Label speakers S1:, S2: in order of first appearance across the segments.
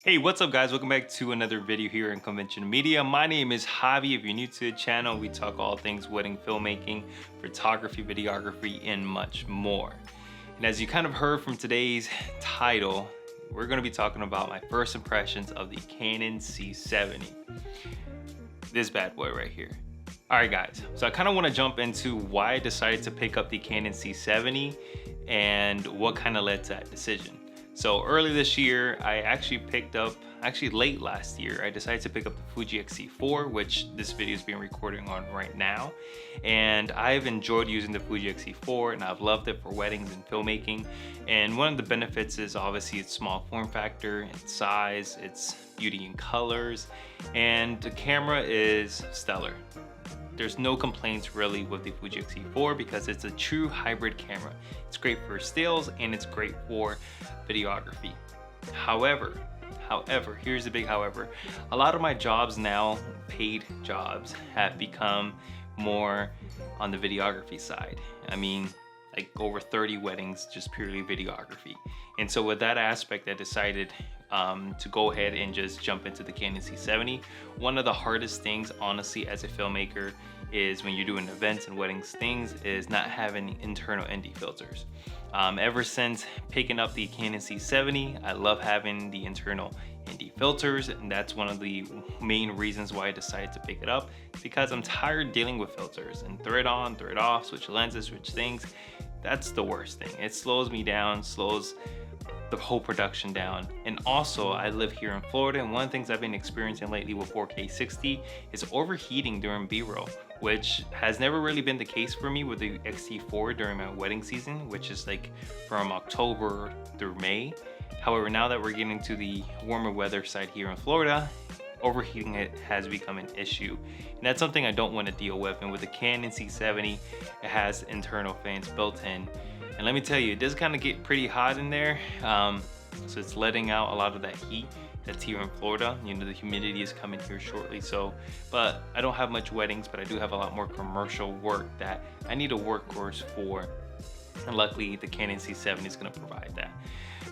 S1: Hey, what's up guys? Welcome back to another video here in Convention Media. My name is Javi. If you're new to the channel, we talk all things wedding filmmaking, photography, videography, and much more. And as you kind of heard from today's title, we're going to be talking about my first impressions of the Canon C70. This bad boy right here. Alright guys, so I kind of want to jump into why I decided to pick up the Canon C70 and what kind of led to that decision. So early this year, I actually picked up, late last year, I decided to pick up the Fuji X-T4, which this video is being recorded on right now. And I've enjoyed using the Fuji X-T4 and I've loved it for weddings and filmmaking. And one of the benefits is obviously its small form factor, its size, its beauty in colors, and the camera is stellar. There's no complaints really with the Fuji X-T4 because it's a true hybrid camera. It's great for stills and it's great for videography. However, here's the big however. A lot of my jobs now, paid jobs, have become more on the videography side. I mean, like over 30 weddings, just purely videography. And so with that aspect, I decided to go ahead and just jump into the Canon C70. One of the hardest things, honestly, as a filmmaker is when you're doing events and weddings things is not having internal ND filters. Ever since picking up the Canon C70, I love having the internal ND filters, and that's one of the main reasons why I decided to pick it up, because I'm tired dealing with filters and thread on, thread off, switch lenses, switch things. That's the worst thing. It slows me down, slows the whole production down. And also, I live here in Florida, and one of the things I've been experiencing lately with 4K 60 is overheating during B-roll, which has never really been the case for me with the X-T4 during my wedding season, which is like from October through May. However, now that we're getting to the warmer weather side here in Florida, overheating it has become an issue, and that's something I don't want to deal with. And with the Canon C70, it has internal fans built in, and let me tell you, it does kind of get pretty hot in there. So it's letting out a lot of that heat that's here in Florida. You know, the humidity is coming here shortly. So, but I don't have much weddings, but I do have a lot more commercial work that I need a workhorse for. And luckily, the Canon C70 is going to provide that.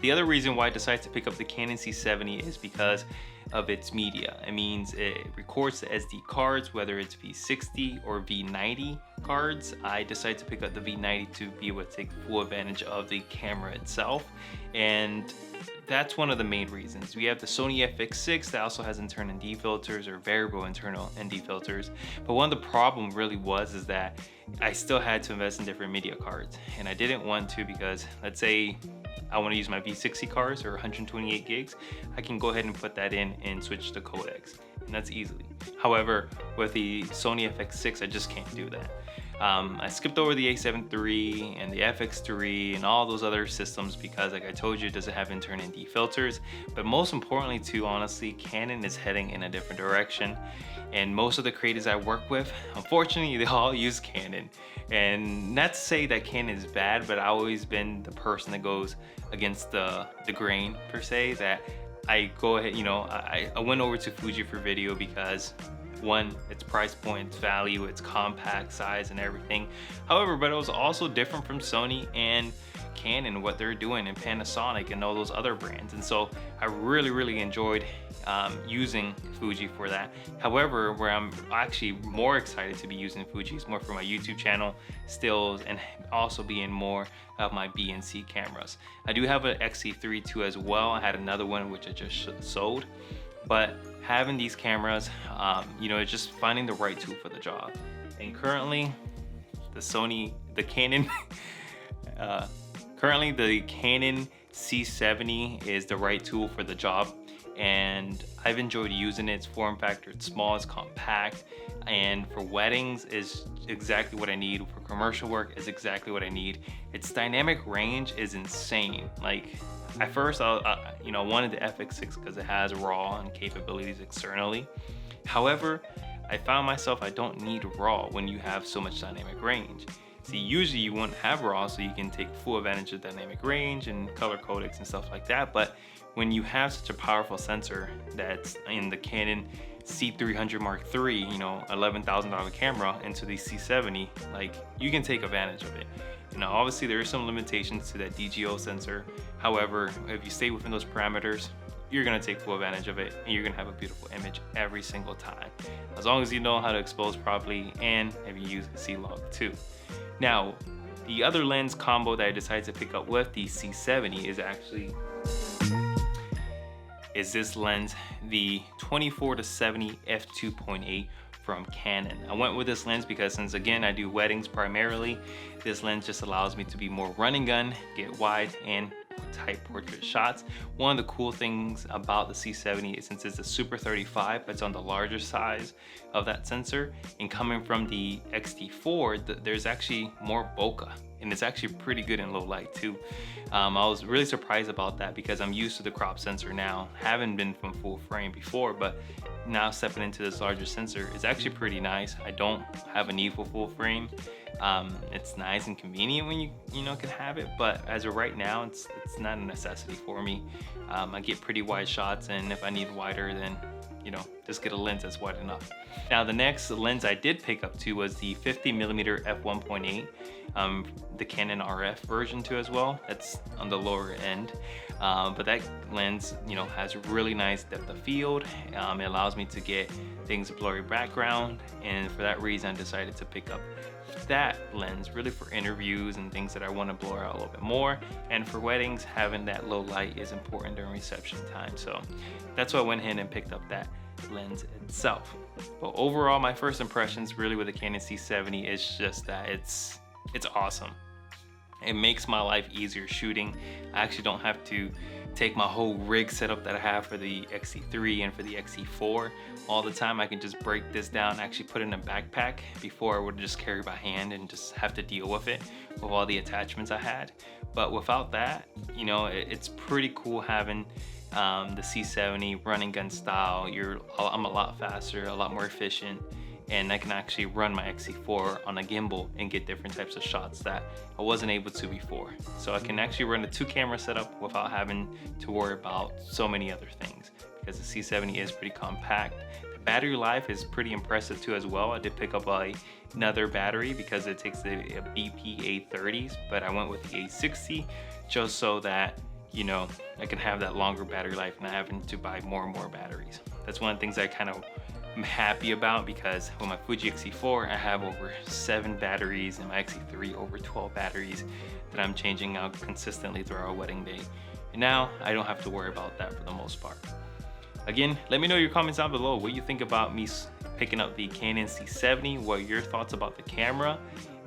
S1: The other reason why I decided to pick up the Canon C70 is because of its media. It means it records the SD cards, whether it's V60 or V90 cards. I decided to pick up the V90 to be able to take full advantage of the camera itself, and that's one of the main reasons. We have the Sony FX6 that also has internal ND filters, or variable internal ND filters, but one of the problem really is that I still had to invest in different media cards, and I didn't want to, because let's say I want to use my V60 cards or 128 gigs, I can go ahead and put that in and switch to codecs, and that's easily. However, with the Sony FX6, I just can't do that. I skipped over the A7 III and the FX3 and all those other systems because, like I told you, it doesn't have internal ND filters. But most importantly too, honestly, Canon is heading in a different direction. And most of the creators I work with, unfortunately, they all use Canon. And not to say that Canon is bad, but I've always been the person that goes against the grain, per se, that I go ahead, you know, I went over to Fuji for video because, one, its price point, its value, its compact size and everything. However, but it was also different from Sony and Canon, what they're doing, and Panasonic and all those other brands. And so I really enjoyed using Fuji for that. However, where I'm actually more excited to be using Fuji is more for my YouTube channel, stills, and also being more of my B and C cameras. I do have an X-T3 too as well. I had another one which I just sold, but having these cameras, you know, it's just finding the right tool for the job. And currently, the Canon C70 is the right tool for the job, and I've enjoyed using it. Its form factor, it's small, it's compact, and for weddings is exactly what I need. For commercial work is exactly what I need. Its dynamic range is insane. Like, at first, I wanted the FX6 because it has RAW and capabilities externally. However, I found myself I don't need RAW when you have so much dynamic range. See, usually you won't have RAW, so you can take full advantage of dynamic range and color codecs and stuff like that. But when you have such a powerful sensor that's in the Canon C300 Mark III, you know, $11,000 camera, into the C70, like, you can take advantage of it. Now, obviously, there are some limitations to that DGO sensor. However, if you stay within those parameters, you're gonna take full advantage of it and you're gonna have a beautiful image every single time, as long as you know how to expose properly and if you use a C-Log too. Now, the other lens combo that I decided to pick up with the C70 is this lens, the 24-70 f2.8 from Canon. I went with this lens because since again I do weddings primarily, this lens just allows me to be more run and gun, get wide and tight portrait shots. One of the cool things about the C70 is since it's a Super 35, it's on the larger size of that sensor, and coming from the X-T4, there's actually more bokeh, and it's actually pretty good in low light too. I was really surprised about that because I'm used to the crop sensor now, haven't been from full frame before, but now stepping into this larger sensor is actually pretty nice. I don't have a need for full frame. It's nice and convenient when you know can have it, but as of right now, it's not a necessity for me. I get pretty wide shots, and if I need wider, then just get a lens that's wide enough. Now the next lens I did pick up too was the 50mm f1.8, the Canon RF version too as well. That's on the lower end, but that lens has really nice depth of field. It allows me to get things blurry background, and for that reason I decided to pick up that lens really for interviews and things that I want to blur out a little bit more, and for weddings having that low light is important during reception time, so that's why I went ahead and picked up that lens itself. But overall, my first impressions really with the Canon C70 is just that it's awesome. It makes my life easier shooting. I actually don't have to take my whole rig setup that I have for the X-T3 and for the X-T4 all the time. I can just break this down, actually put it in a backpack. Before I would just carry by hand and just have to deal with it with all the attachments I had. But without that, it's pretty cool having the C70 running gun style. I'm a lot faster, a lot more efficient, and I can actually run my X-T4 on a gimbal and get different types of shots that I wasn't able to before. So I can actually run a 2-camera setup without having to worry about so many other things, because the C70 is pretty compact. The battery life is pretty impressive too as well. I did pick up another battery because it takes a BP A30s, but I went with the A60 just so that I can have that longer battery life, not having to buy more and more batteries. That's one of the things I kind of am happy about, because with my Fuji X-T4 I have over 7 batteries and my X-T3 over 12 batteries that I'm changing out consistently throughout our wedding day, and now I don't have to worry about that for the most part. Again, let me know your comments down below what you think about me picking up the Canon C70, what are your thoughts about the camera.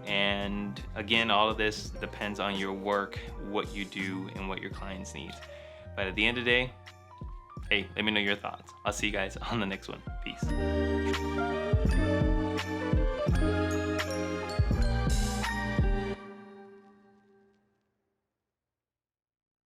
S1: And again, all of this depends on your work, what you do, and what your clients need. But at the end of the day, hey, let me know your thoughts. I'll see you guys on the next one. Peace.